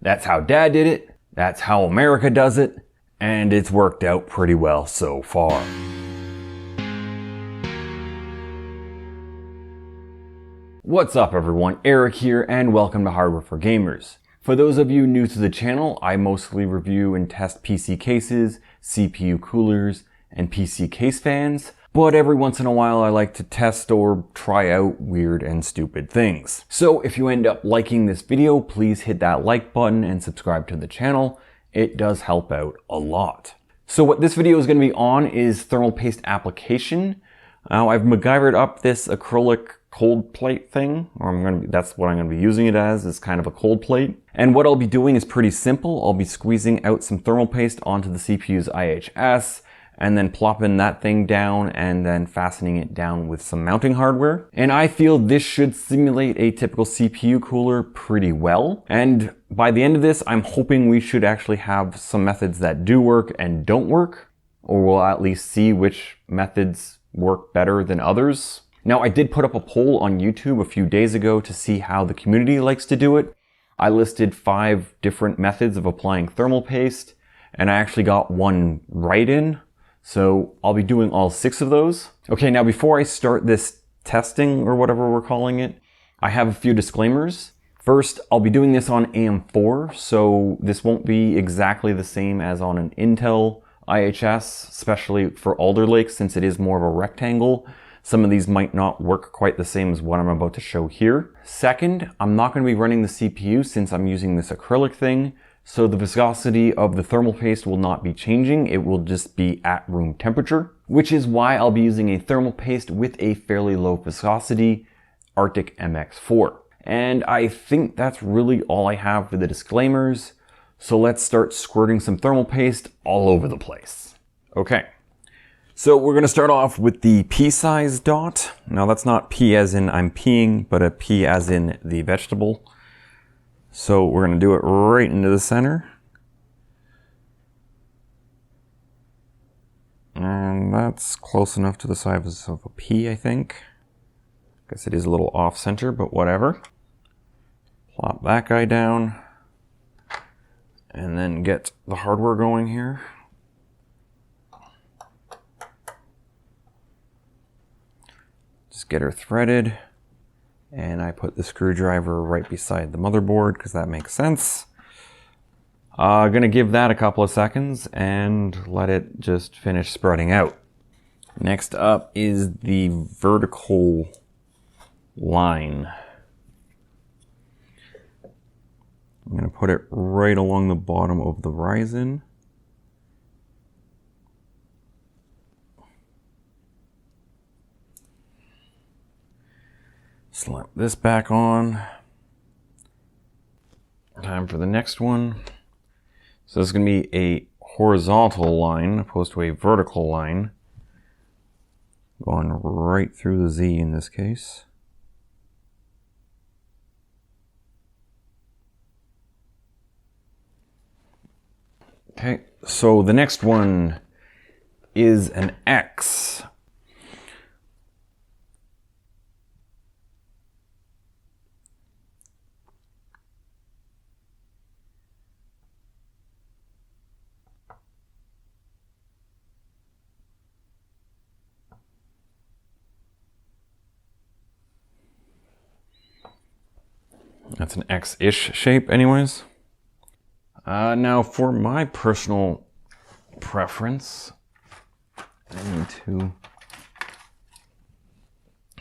That's how Dad did it. That's how America does it. And it's worked out pretty well so far. What's up everyone, Eric here and welcome to Hardware for Gamers. For those of you new to the channel, I mostly review and test PC cases, CPU coolers, and PC case fans, but every once in a while I like to test or try out weird and stupid things. So if you end up liking this video, please hit that like button and subscribe to the channel. It does help out a lot. So what this video is going to be on is thermal paste application. Now I've MacGyvered up this acrylic cold plate thing, or that's what I'm going to be using it as, is kind of a cold plate. And what I'll be doing is pretty simple. I'll be squeezing out some thermal paste onto the CPU's IHS, and then plopping that thing down and then fastening it down with some mounting hardware. And I feel this should simulate a typical CPU cooler pretty well. And by the end of this, I'm hoping we should actually have some methods that do work and don't work, or we'll at least see which methods work better than others. Now, I did put up a poll on YouTube a few days ago to see how the community likes to do it. I listed 5 different methods of applying thermal paste, and I actually got one write-in. So I'll be doing all 6 of those. Okay, now before I start this testing, or whatever we're calling it, I have a few disclaimers. First, I'll be doing this on AM4, so this won't be exactly the same as on an Intel IHS, especially for Alder Lake, since it is more of a rectangle. Some of these might not work quite the same as what I'm about to show here. Second, I'm not going to be running the CPU since I'm using this acrylic thing, so the viscosity of the thermal paste will not be changing. It will just be at room temperature, which is why I'll be using a thermal paste with a fairly low viscosity, Arctic MX4. And I think that's really all I have for the disclaimers. So let's start squirting some thermal paste all over the place. Okay. So we're going to start off with the pea-sized dot. Now that's not pea as in I'm peeing, but a pea as in the vegetable. So we're going to do it right into the center. And that's close enough to the size of a pea, I think. Guess it is a little off center, but whatever. Plop that guy down. And then get the hardware going here. Just get her threaded, and I put the screwdriver right beside the motherboard because that makes sense. Gonna give that a couple of seconds and let it just finish spreading out. Next up is the vertical line. I'm gonna put it right along the bottom of the Ryzen. Slap this back on. Time for the next one. So this is going to be a horizontal line opposed to a vertical line. Going right through the Z in this case. Okay, so the next one is an X. That's an X-ish shape anyways. Now for my personal preference, I need to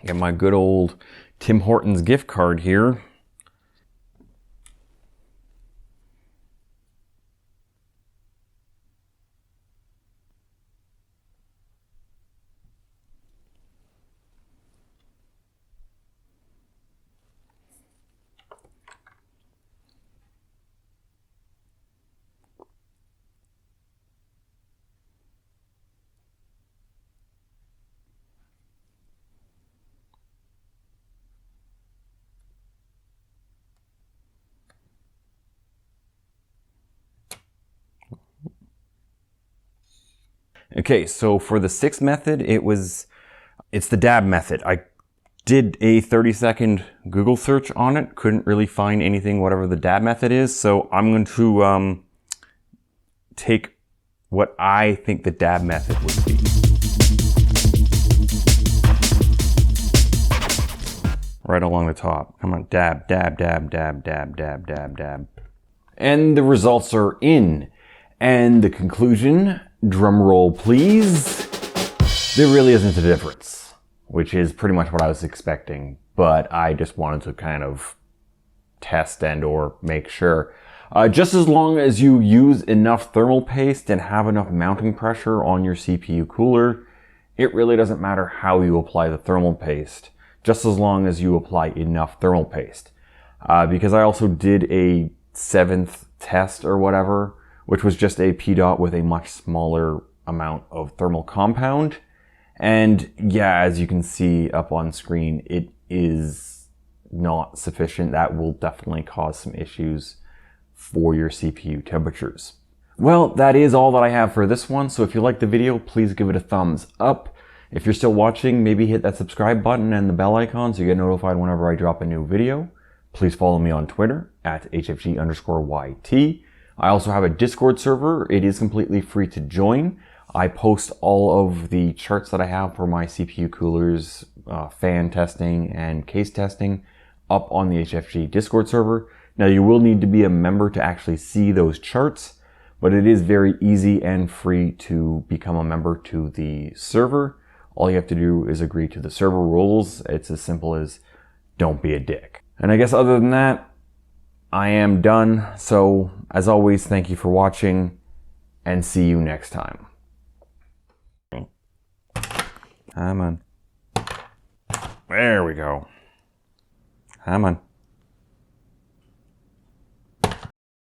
get my good old Tim Hortons gift card here. Okay, so for the 6th method, it's the dab method. I Did a 30-second Google search on it. Couldn't really find anything, whatever the dab method is. So I'm going to take what I think the dab method would be. Right along the top. Come on, dab, dab, dab, dab, dab, dab, dab, dab. And the results are in. And the conclusion, drum roll please, there really isn't a difference, which is pretty much what I was expecting, but I just wanted to kind of test and or make sure. Just as long as you use enough thermal paste and have enough mounting pressure on your CPU cooler, it really doesn't matter how you apply the thermal paste. Just as long as you apply enough thermal paste. Because I also did a 7th test or whatever, which was just a PDOT with a much smaller amount of thermal compound. And yeah, as you can see up on screen, it is not sufficient. That will definitely cause some issues for your CPU temperatures. Well, that is all that I have for this one. So if you liked the video, please give it a thumbs up. If you're still watching, maybe hit that subscribe button and the bell icon so you get notified whenever I drop a new video. Please follow me on Twitter at HFG_YT. I also have a Discord server. It is completely free to join. I post all of the charts that I have for my CPU coolers, fan testing, and case testing up on the HFG Discord server. Now you will need to be a member to actually see those charts, but it is very easy and free to become a member to the server. All you have to do is agree to the server rules. It's as simple as don't be a dick. And I guess other than that, I am done. So as always, thank you for watching and see you next time. Come on. There we go. Come on.